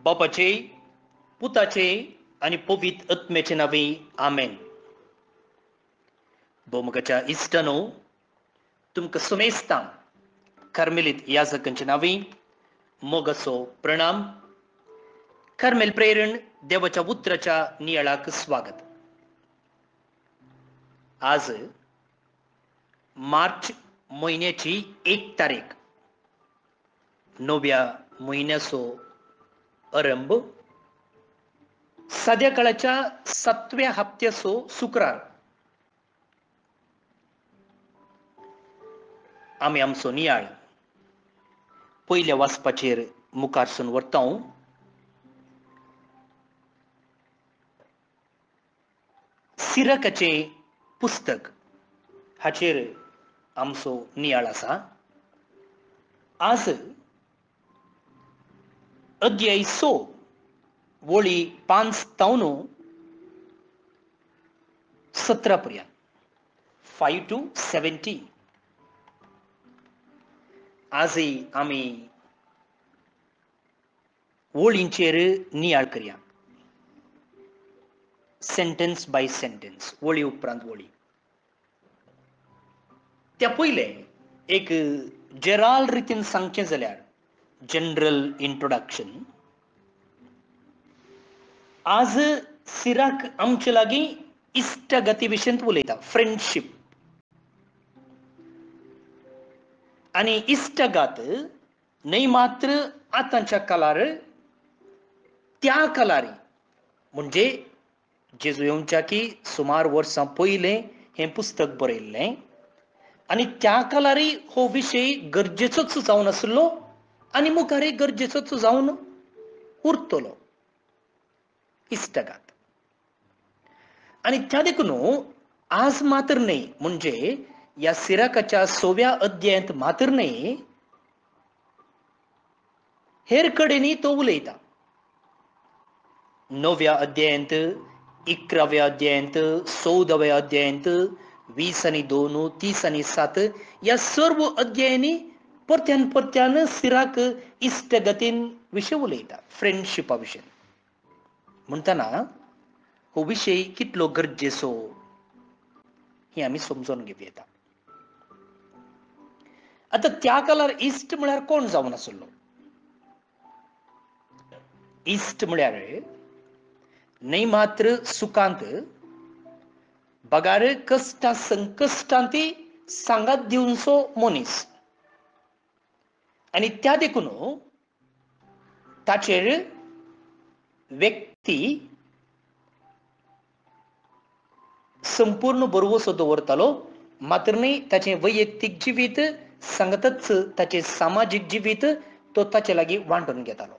बापाचे पुताचे आणि पवित्र आत्म्याचे नावे आमेन. बोमगाच्या इष्टानो तुमका सुमेस्तां कार्मेलीत याजकांचे नावे मोगसो प्रणाम. कार्मेल प्रेरण देवाच्या उतराच्या नियाळाक स्वागत. आज मार्च महिन्याची 1 तारीख, 9व्या महिन्याचो आरंभ, सध्या काळाच्या 7व्या हप्त्याचो शुक्रार. आम्ही आमचो नियाळ पयल्या वाचपाचेर मुखारसून व्हरतां. सिराकाचे पुस्तक हाचेर आमचो नियाळ आसा. आज अध्याय 6 वळी 5 तावन 17 पर्यंत, 5 to 17. आजय आमी वळींचेर नियाळ करया, सेंटेन्स बाय सेंटेन्स, वळी उपरांत वळी. त्या पयले एक जेराल रितीन सांगचें जाल्यार जनरल इंट्रोडक्शन. आज सिराक आमचे लागीं इश्टगती विशयंत उलयता, फ्रेंडशीप. आनी इश्टगात न्हय मात्र आतांच्या काळार, त्या काळार म्हणजे जेजू येवच्या की सुमार वर्सां पयलें हें पुस्तक बरयल्लें, आनी त्या काळार हो विशय गरजेचोच जावन आसलो आनी मुखारय गरजेचोच जावन उरतलो, इश्टगात. आनी त्या देखून आज मात्र न्हय, म्हणजे या सिराकाच्या 6व्या अध्यायांत मात्र न्हय, हेर कडेनय तो उलयता. 9व्या अध्यायांत, 11व्या अध्यायांत, 14व्या अध्यायांत, 20 आणि 2, 30 आणि 7 या सर्व अध्यायांनी परत्यान परत्यान सिराक इश्टगतीन विशय उलयता, फ्रेंडशिपा विशय. म्हणटना हो विशय कितलो गरजेचो हे आमी समजून घेवं येता. आता त्या काळार इश्ट म्हळ्यार कोण जावन आसलो? इश्ट म्हळ्यार न्हय मात्र सुखांत, बगार कश्टां संकश्टांत सांगात दिवचो मनीस. आनी त्या देखून ताचेर व्यक्ती संपूर्ण भरवोसो दवरतालो, मात्र न्हय ताचें वैयक्तीक जिवीत सांगतच ताचें सामाजीक जिवीत तो ताचे लागीं वांटून घेतालो.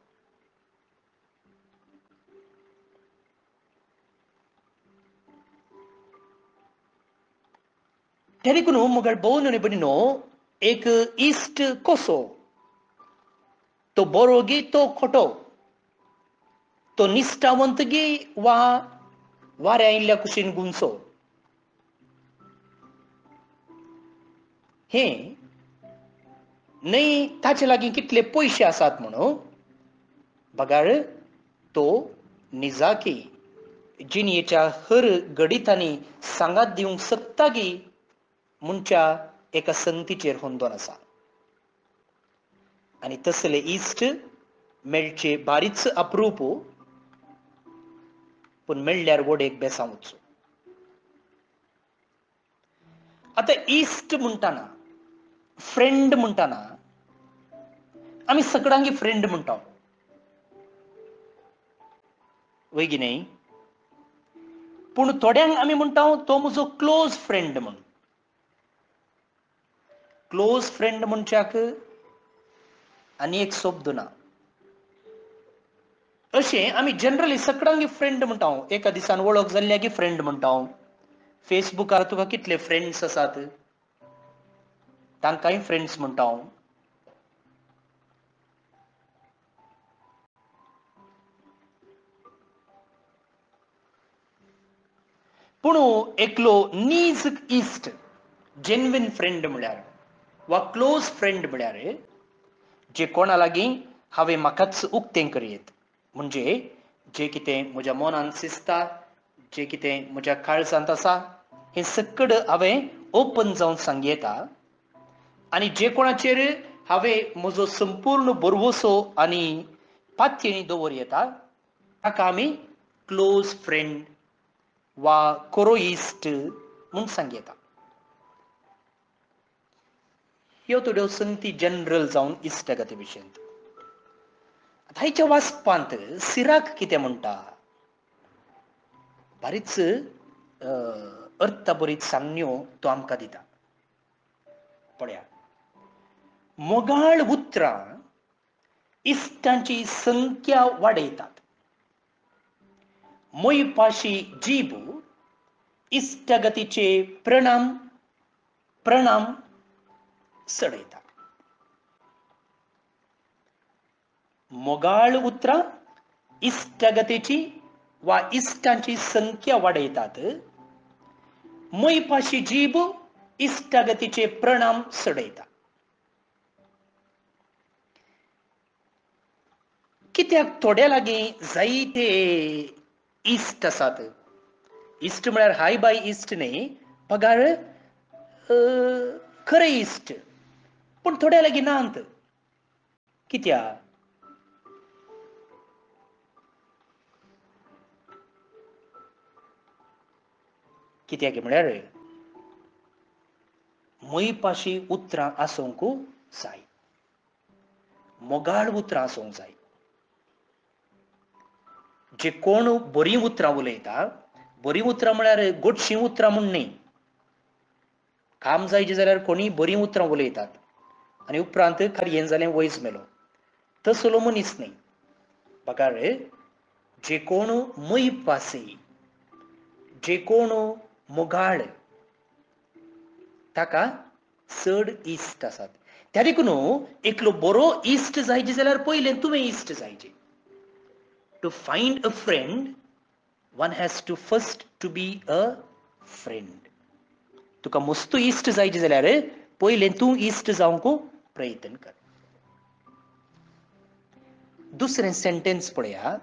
त्या देखून मुगार भोवन आनी भयणीनो, एक इश्ट कसो, तो बरो गी तो खोटो, तो निश्ठावंत गी वा वाऱ्या आयिल्ल्या कुशीन गुंचो, हें न्हय ताचे लागीं कितले पयशे आसात म्हणून, बगार तो निजाकी जिणयेच्या हर घडितांनी सांगात दिवंक शकता गी म्हणच्या एका संगतीचेर हुंदोन आसा. आनी तसले इश्ट मेळचे बारीच अप्रूप, पूण मेळ्ळ्यार वडेक बेसांवचो. आता इश्ट म्हणटाना, फ्रेंड म्हणटाना आमी सगळ्यांक फ्रेंड म्हणटा, वय की न्हय? पूण थोड्यांक आमी म्हणटा तो म्हजो क्लोज फ्रेंड म्हूण. क्लोज फ्रेंड म्हणच्याक आनी एक शब्द ना. अशें आमी जनरली सगळ्यांक फ्रेंड म्हणटा. एका दिसान वळख जाल्ल्या की फ्रेंड म्हणटा. फेसबुकार तुका कितले फ्रेंड्स आसात, तांकांय फ्रेंड्स म्हणटा. पूण एकलो नीज इश्ट, जेन्युइन फ्रेंड म्हळ्यार वा क्लोज फ्रेंड म्हळ्यार जे कोणा लागीं हांवें म्हाकाच उक्तें करयत, म्हणजे जे कितें म्हज्या मनान शिजता, जे कितें म्हज्या काळजांत आसा, हें सगळं हांवें ओपन जावन सांगूं येता. आनी जे कोणाचेर हांवें म्हजो संपूर्ण भरवोसो आनी पातयेणी दवर येता, ताका आमी क्लोज फ्रेंड वा कोरो इश्ट म्हूण सांगूं येता. ह्यो थोड्यो संगती जनरल जावन इश्टगती विशीं. हाच्या वाचपांत सिराक कितें म्हणटा, बारीच अर्थभरीत सांगण्यो तो आमकां दिता. पळयात, मोगाळ उतरां इश्टांची संख्या वाडयतात. मोयपाशी जीब इश्टगतीचे प्रणाम सडयता. मोगाळ उतरां इश्टगतीची वा इश्टांची संख्या वाडयतात. मोयपाशी जीब इश्टगतीचे प्रणाम सडयता. कित्याक थोड्या लागीं जायते इश्ट आसात. इश्ट म्हळ्यार हाय बाय इश्ट न्ही, पगार खरे इश्ट, पूण थोड्या लागीं नात. कित्याक? कित्याक म्हळ्यार मोयपाशी उतरां आसूंक जाय, मोगाळ उतरां आसूंक जाय. जे कोण बरीं उतरां उलयता, बरीं उतरां म्हळ्यार गोडशीं उतरां म्हूण न्ही. काम जायचें जाल्यार कोणीय बरीं उतरां उलयतात आनी उपरांत हें जालें वयस मेलो, तसलो मनीस न्ही. पगार जे कोण मोयपासी, जे कोण मोगाळ, ताका चड इश्ट आसात. त्या देखून एकलो बरो इश्ट जायचे जाल्यार पयलें तुवें इश्ट जायचें. To find a friend, one has to first to be a friend. तुका मस्त इश्ट जायचे जाल्यार पयलें तूं इश्ट जावंक प्रयत्न कर. दुसरें सेंटेन्स पळया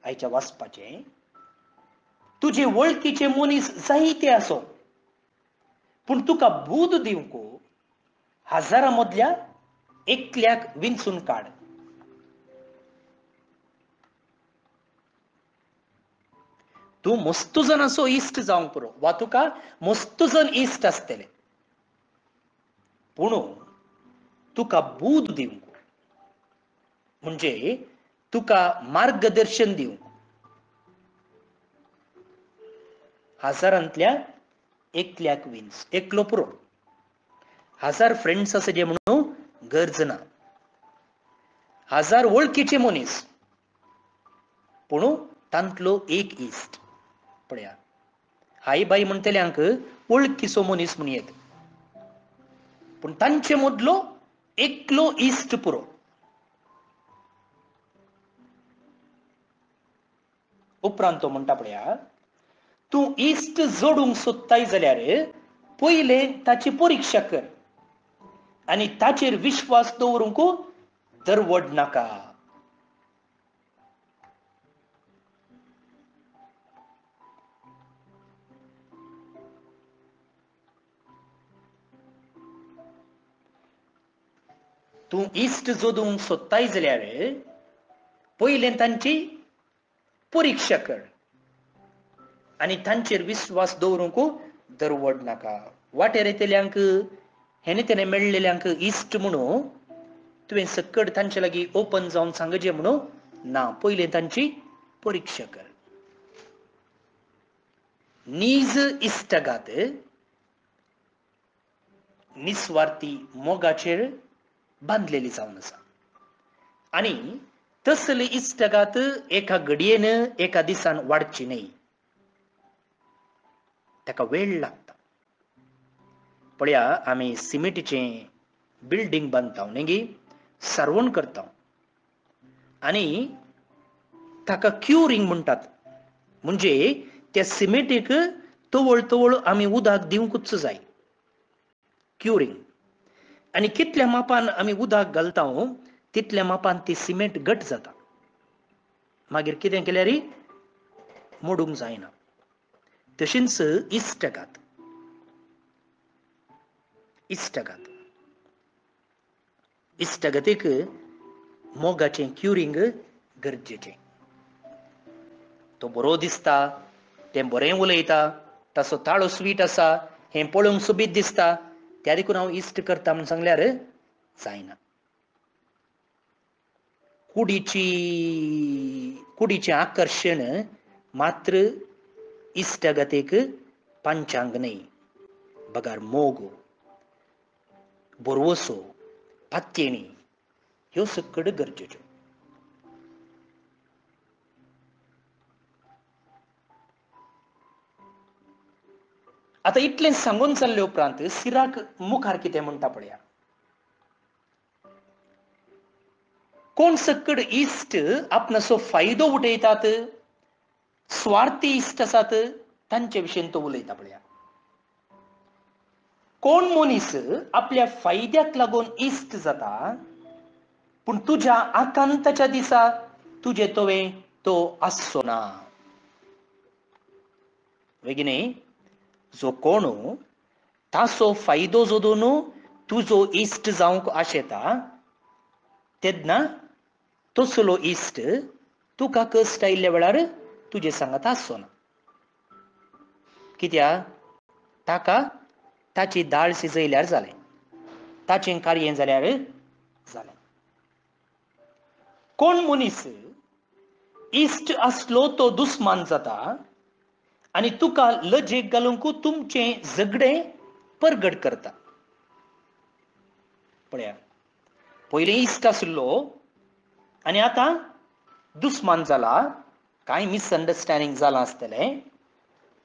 आयच्या वाचपाचें. तुजे वळखीचे मनीस जायते आसो, पूण तुका बूद दिवंक हजारां मदल्या एकल्याक विंचून काड. तूं मस्त जाणांचो इश्ट जावंक पुरो, वा तुका मस्त जण इश्ट आसतले, पूण तुका बूद दिवंक, म्हणजे तुका मार्गदर्शन दिवंक हजारांतल्या एकल्याक विंच, एकलो पुरो. हजार फ्रेंड्स आसचे म्हणून गरज ना. हजार वळखीचे मनीस, पूण तांतलो एक इश्ट. पळया, हाय बाय म्हणटल्यांक वळखीचो मनीस म्हूण येता, पूण तांचे मदलो एकलो इश्ट पुरो. उपरांत तो म्हणटा पळया, तूं इश्ट जोडूंक सोदताय जाल्यार पयलें ताची परिक्षा कर आनी ताचेर विश्वास दवरूंक धरवड नाका. तूं इश्ट जोडूंक सोदताय जाल्यार पयलें तांची परिक्षा कर आनी तांचेर विश्वास दवरूंक धरवड नाका. वाटेर येतल्यांक, हेणे तेणे मेळिल्ल्यांक इश्ट म्हणून तुवें सकट तांचे लागीं ओपन जावन सांगचें म्हणून ना, पयलें तांची परिक्षा कर. नीज इश्टगात निस्वार्थी मोगाचेर बांदलेली जावन आसा, आनी तसली इश्टगात एका घडयेन एका दिसान वाडची न्ही, ताका वेळ लागता. पळया, आमी सिमेंटीचें बिल्डींग बांदता न्ही गे, सारवण करता, आनी ताका क्युरिंग म्हणटात. म्हणजे त्या सिमेंटीक तवळ तवळ आमी उदक दिवंकूच जाय, क्युरिंग. आनी कितल्या मापान आमी उदक घालता तितल्या मापान ती सिमेंट घट जाता. मागीर कितें केल्यार मोडूंक जायना. तशींच इश्टगात इश्टगतीक मोगाचें क्युरींग गरजेचें. तो बरो दिसता, तें बरें उलयता, ताचो ताळो स्वीट आसा, हें पळोवंक सोबीत दिसता, त्या देखून हांव इश्ट करता म्हूण सांगल्यार जायना. कुडीचें आकर्शण मात्र इश्टगतेक पंचांग न्ही. बगार मोग, बोरवोसो, पात्येणी ह्यो सकड गरजेच्यो. आता इतलें सांगून जाल्ले उपरांत सिराक मुखार कितें म्हणटा पळया. कोण सकड इश्ट आपणाचो फायदो उठयतात, स्वार्थी इश्ट आसात, तांचे विशयी तो उलयता पळया. कोण मनीस आपल्या फायद्याक लागून इश्ट जाता, पूण तुज्या आकांताच्या दिसा तुजे तोवें तो आसचो ना. बेगिने जो कोण ताचो फायदो जोडून तुजो इश्ट जावंक आशेता, तेन्ना तसलो इश्ट तुका कश्ट आयिल्ल्या वेळार तुजे सांगात आसचो ना. कित्याक ताका ताची दाळ शिजयल्यार जालें, ताचें कार्य जाल्यार जालें. कोण मनीस इश्ट आसलो तो दुस्मान जाता आनी तुका लजेक घालूंक तुमचें झगडें परगट करता. पळया, पयलीं इश्ट आसलो आनी आतां दुस्मान जाला, कांय मिसअंडरस्टँडिंग जालां आसतलें,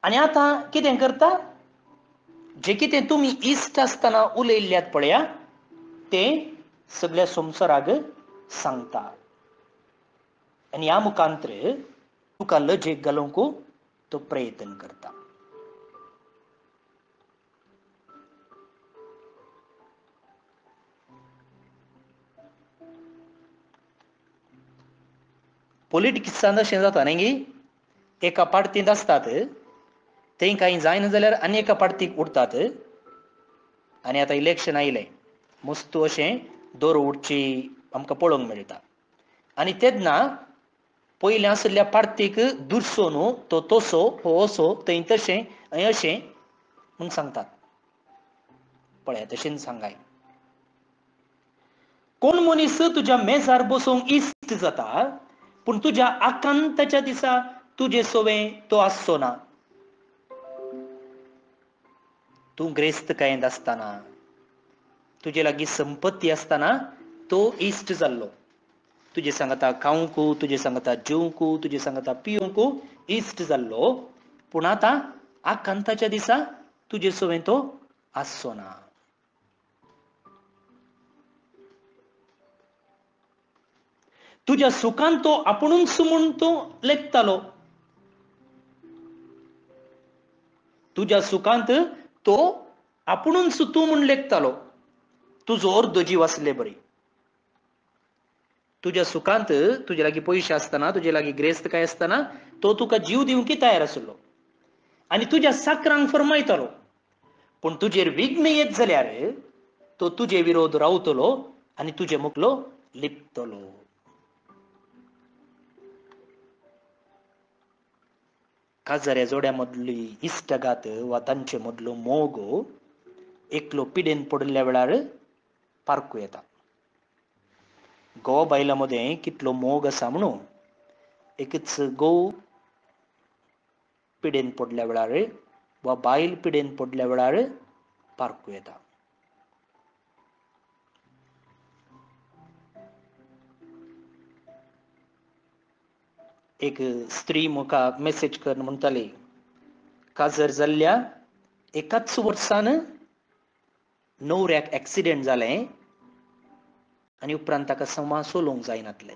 आनी आतां कितें करता, जें कितें तुमी इश्ट आसतना उलयल्ल्यात पळया तें सगळ्या संवसाराक सांगता. आनी ह्या मुखांतर तुका लजेक घालूंक तो प्रयत्न करता. पॉलिटिक्सांत अशें जाता न्ही, एका पार्टींत आसतात, तें कांय जायना जाल्यार आनी एका पार्टीक उरतात. आनी आतां इलेक्शन आयलें, मस्तू अशें दोर उठची आमकां पळोवंक मेळटा. आनी तेन्ना पयलीं आशिल्ल्या पार्टीक दुरसोन तो तसो, हो असो, थंय तशें, हंय अशें म्हूण सांगतात. पळया, तशें सांगाय. कोण मनीस तुज्या मेजार बसूंक इश्ट जाता, पूण तुज्या आकांताच्या दिसा तुजे सोवें तो आसचो ना. तूं ग्रेस्तकायेंत आसतना, तुजे लागीं संपत्ती आसतना तो इश्ट जाल्लो. तुजे सांगता खावंक, तुजे सांगता जेवंक, तुजे सांगता पिवंक इश्ट जाल्लो, पूण आतां आकांताच्या दिसा तुजे सोवें तो आसचो ना. तुज्या सुखान तो आपुणूच म्हूण तो लेखतालो. तुज्या सुखांत तो आपुणूच तूं म्हूण लेखतालो. तुजो अर्दो जीव आसले बरी. तुज्या सुखांत तुजे लागीं पयशे आसतना, तुजे लागीं ग्रेस्तकाय आसतना तो तुका जीव दिवंक तयार आसलो आनी तुज्या साकरांक फरमायतालो. पूण तुजेर विघ्न येत जाल्यार तो तुजे विरोध रावतलो आनी तुजे मुखलो लिपतलो. काजाऱ्या जोड्या मदली इश्टगात वा तांचे मदलो मोग एकलो पिडेन पडल्या वेळार पारकू येता. घोव बायला मदें कितलो मोग आसा म्हणून एकच घोव पिडेन पडल्या वेळार वा बायल पिडेन पडल्या वेळार पारकू येता. एक स्त्री म्हाका मेसेज कर म्हणटाली, काजर जाल्ल्या एकाच वर्सान न्हवऱ्याक एक्सिडेंट जालें आनी उपरांत ताका समा सोलोवंक जायनातलें.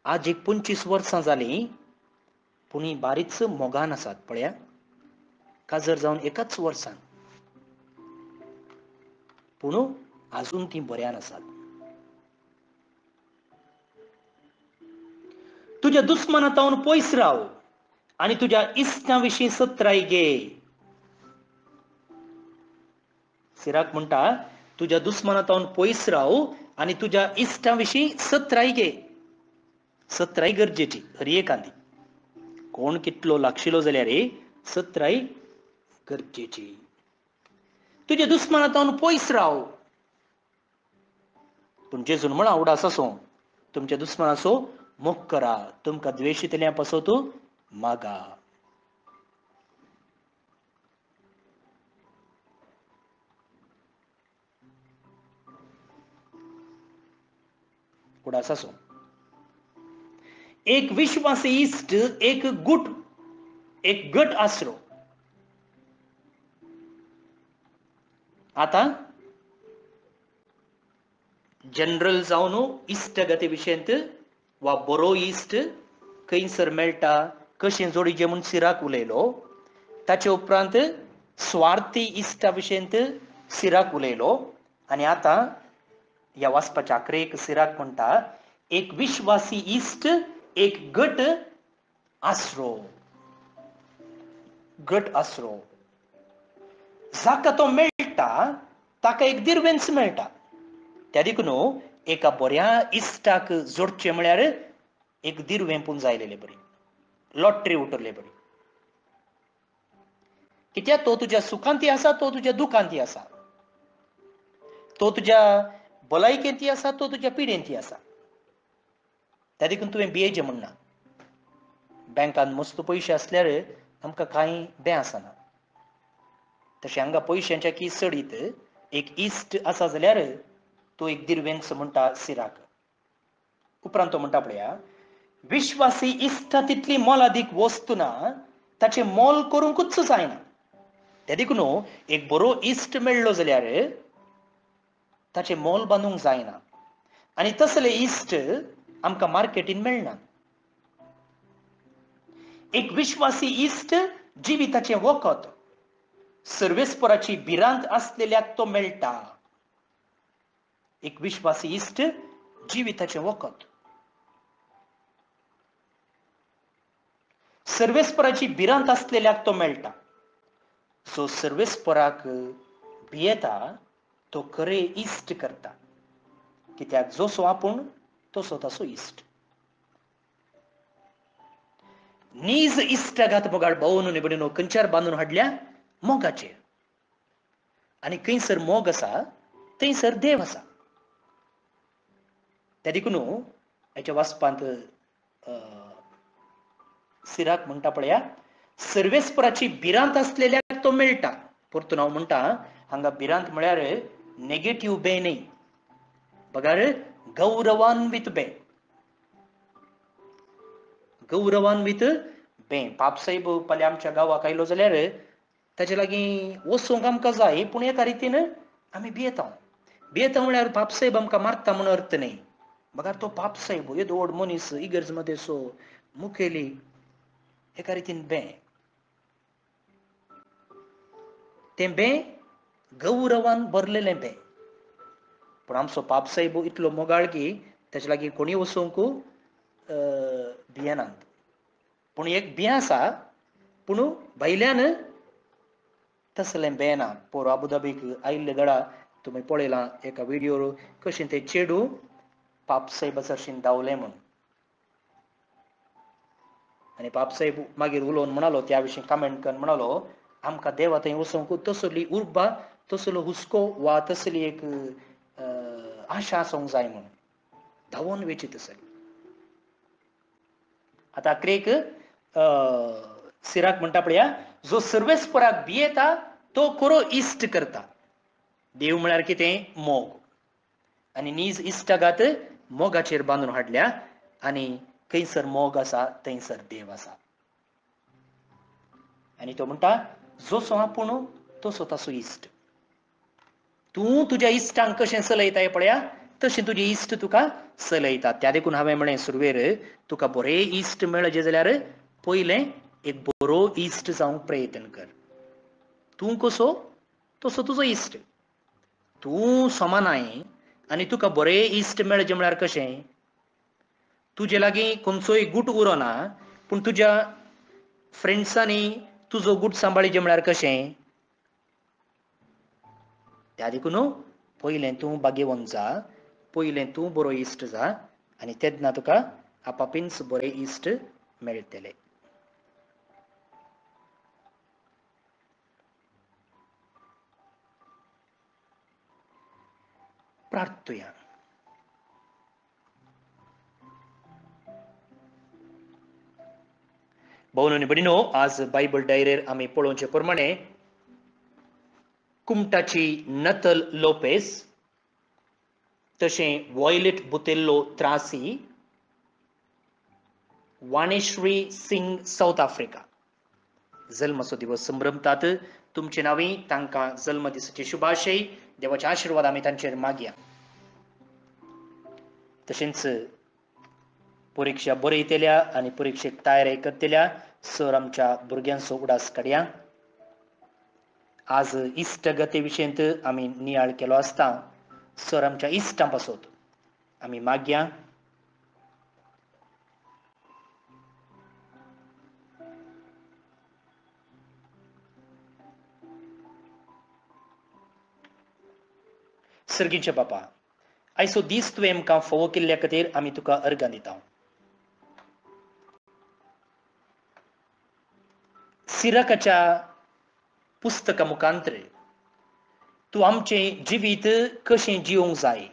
आज एक 25 वर्सां जालीं, पूण ही बारीच मोगान आसात. पळया, काजर जावन एकाच वर्सान, पूण आजून ती बऱ्यान आसात. तुझ्या दुस्मनातावन पयस राव आणि तुझ्या इश्टाविशीं सत्राय घे. सिराक म्हणटा तुझ्या दुस्मनातावन पयस राव आणि तुझ्या इश्टाविशीं सत्राय घे. सत्राय गरजेची हर एकांदी. कोण कितलो लागशिलो जाल्यार सत्राय गरजेची. तुझ्या दुस्मनातावन पयस राव. पूण जेजून म्हणा उडास आसूं तुमच्या दुस्मनाचो मोग करा, तुमकां द्वेशितल्या पासत मागा. उडास आसूं. एक विश्वासी इश्ट एक गट आसरो. आता जनरल जावन इश्टगती विशयंत वा बरो इश्ट खंयसर मेळटा कशें जोडीचें म्हूण सिराक उलयलो. ताचे उपरांत स्वार्थी इश्टा विशयंत सिराक उलयलो. आनी आतां ह्या वाचपाच्या आखरेक सिराक म्हणटा एक विश्वासी इश्ट एक गट आसरो. गट आसरो. जाका तो मेळटा ताका एक दिर्वेंच मेळटा. त्या देखून एका बऱ्या इश्टाक जोडचें म्हळ्यार एक दिर्वें पूण जायलेले बरी, लॉटरी उतरले बरी. कित्याक तो तुज्या सुखांती आसा, तो तुज्या दुखांती आसा, तो तुज्या भलायकेंती आसा, तो तुज्या पिडेंती आसा. त्या देखून तुवें भियेचें म्हणना. बँकान मस्त पयशे आसल्यार आमकां कांय बें आसना. तशें हांगा पयशांच्या खिस सडीत एक इश्ट आसा जाल्यार तो एक दिर्वेंच म्हणटा सिराक. उपरांत तो म्हणटा पळया विश्वासी इश्टा तितली मोलादीक वस्तू ना ताचें मोल करूंकूच जायना. त्या देखून एक बरो इश्ट मेळ्ळो जाल्यार ताचें मोल बांदूंक जायना. आनी तसले इश्ट आमकां मार्केटीन मेळना. एक विश्वासी इश्ट जिविताचें वखद सर्वेस्पराची भिरांत आसलेल्याक तो मेळटा. एक विश्वासी इश्ट जिविताचें वखद सर्वेस्पराची भिरांत आसलेल्याक तो मेळटा. जो सर्वेस्पराक भियेता तो खरे इश्ट करता. कित्याक जसो आपूण तसो ताचो इश्ट. नीज इश्टाघात मोगाळ भोवून निबडिनो खंयच्यार बांदून हाडल्या मोगाचेर. आनी खंयसर मोग आसा थंयसर देव आसा. त्या देखून हेच्या वाचपांत सिराक म्हणटा पळया सर्वेस्पराची भिरांत आसलेल्याक तो मेळटा. परतून हांव म्हणटा हांगा भिरांत म्हळ्यार नेगेटिव्ह बे न्ही, बगार गौरवान्वित बे. गौरवान्वित बे. पापसाहेब फाल्यां आमच्या गांवाक आयलो जाल्यार ताचे लागीं वचूंक आमकां जाय, पूण एका रितीन आमी भियेता. भियेता म्हळ्यार पापसाहेब आमकां मारता म्हूण अर्थ न्ही. बगार तो पापसाहेब येदो व्हड मनीस इगर्ज मध्ये सो मुखेली एका रितीन बे. तें बे गौरवान भरलेलें बे. पूण आमचो पापसाहेब इतलो मोगाळ की ताचे लागीं कोणी वचोंक भियेनात. पूण एक भिये आसा पूण भायल्यान तसलें बें ना. पोर आबुधाबीक आयिल्ले दडा तुमी पळयलां एका व्हिडिओर कशें तें चेडूं पापसाहेबा सरशीं धांवलें म्हूण. आनी पापसाहेब मागीर उलोवन म्हणालो त्या विशीं कमेंट करून म्हणालो आमकां देवा थंय वचोंक तसली उर्बा, तसलो हुस्को वा तसली एक आशा आसूंक जाय म्हणून. धांवून वेची तसली. आतां आखरेक सिराक म्हणटा पळया जो सर्वेस्पराक भियेता तो खरो इश्ट करता. देव म्हळ्यार कितें मोग. आनी नीज इश्टाघात मोगाचेर बांदून हाडल्या. आनी खंयसर मोग आसा थंयसर देव आसा. आनी तो म्हणटा जसो आपूण तसो ताचो इश्ट. तूं तुज्या इश्टांक कशें चलयता पळया तशें तुजे इश्ट तुका चलयता. त्या देखून हांवें म्हळें सुरवेर तुका बरे इश्ट मेळचे जाल्यार पयलें एक बरो इश्ट जावंक प्रयत्न कर. तूं कसो तसो तुजो इश्ट. तूं समानाय आनी तुका बरे इश्ट मेळचे म्हळ्यार कशें तुजे लागीं खंयचोय गूट उरो ना पूण तुज्या फ्रेंड्सांनी तुजो गूट सांबाळचें म्हळ्यार कशें त्या देखून पयलें तूं भाग्यवंत जा पयलें तूं बरो इश्ट जा आनी तेन्ना तुका आपापींच बरे इश्ट मेळटले प्रार्थया भाऊनो आनी भयणीनो आज बायबल डायरेर आमी पळोवचे प्रमाणे कुमटाची नतल लोपेस तशें वॉयलेट बुतेल्लो त्रासी वाणेश्री सिंग साऊथ आफ्रिका जल्माचो दिवस संभ्रमतात तुमचे नांवी तांकां जल्म दिसाचे शुभाशय देवाचे आशिर्वाद आमी तांचेर मागया तशेंच परिक्षा बरयतल्या आनी परिक्षेक तयारी करतल्या सर आमच्या भुरग्यांचो उडास काडया आज इश्ट गते विशयंत आमी नियाळ केलो आसता सर आमच्या इश्टां पासत आमी मागया सर्गीचे बापा आयचो दीस तुवें आमकां फोव केल्ल्या खातीर आमी तुका अर्गां दिता सिराकाच्या पुस्तका मुखांतर तूं आमचें जिवीत कशें जिवंक जाय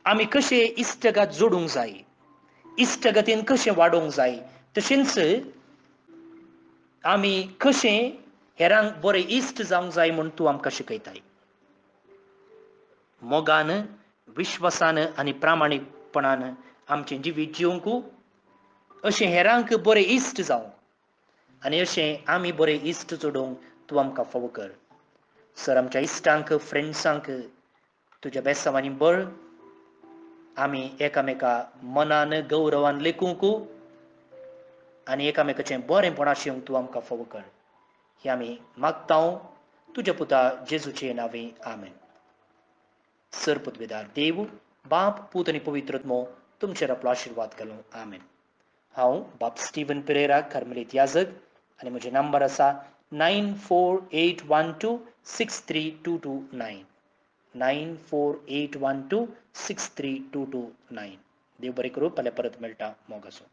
आमी कशें इश्टगात जोडूंक जाय इश्टगतीन कशें वाडोवंक जाय तशेंच आमी कशें हेरांक बरे इश्ट जावंक जाय म्हूण तूं आमकां शिकयताय मोगान विश्वासान आनी प्रामाणीकपणान आमचें जिवीत जिवंक अशें हेरांक बरे इश्ट जावंक आनी अशें आमी बरे इश्ट जोडूंक तूं आमकां फावो कर सर आमच्या इश्टांक फ्रेंड्सांक तुज्या बेसांवांनी बळ आमी एकामेका मनान गौरवान लेखूंक आनी एकामेकाचें बरेंपणा शिवंक तूं आमकां फावो कर ही आमी मागता तुज्या पुता जेजूचे नांवे आमेन सर पदवेदार देव बाप पूत आनी पवित्रत्मो तुमचेर आपलो आशिर्वाद घालूं आमेन हांव बाप स्टीवन पेरेरा कार्मेलीत याजक आनी म्हजे नंबर आसा 9481263229 9481263229 देव बरें करूं फाल्यां परत मेळटा मोग आसूं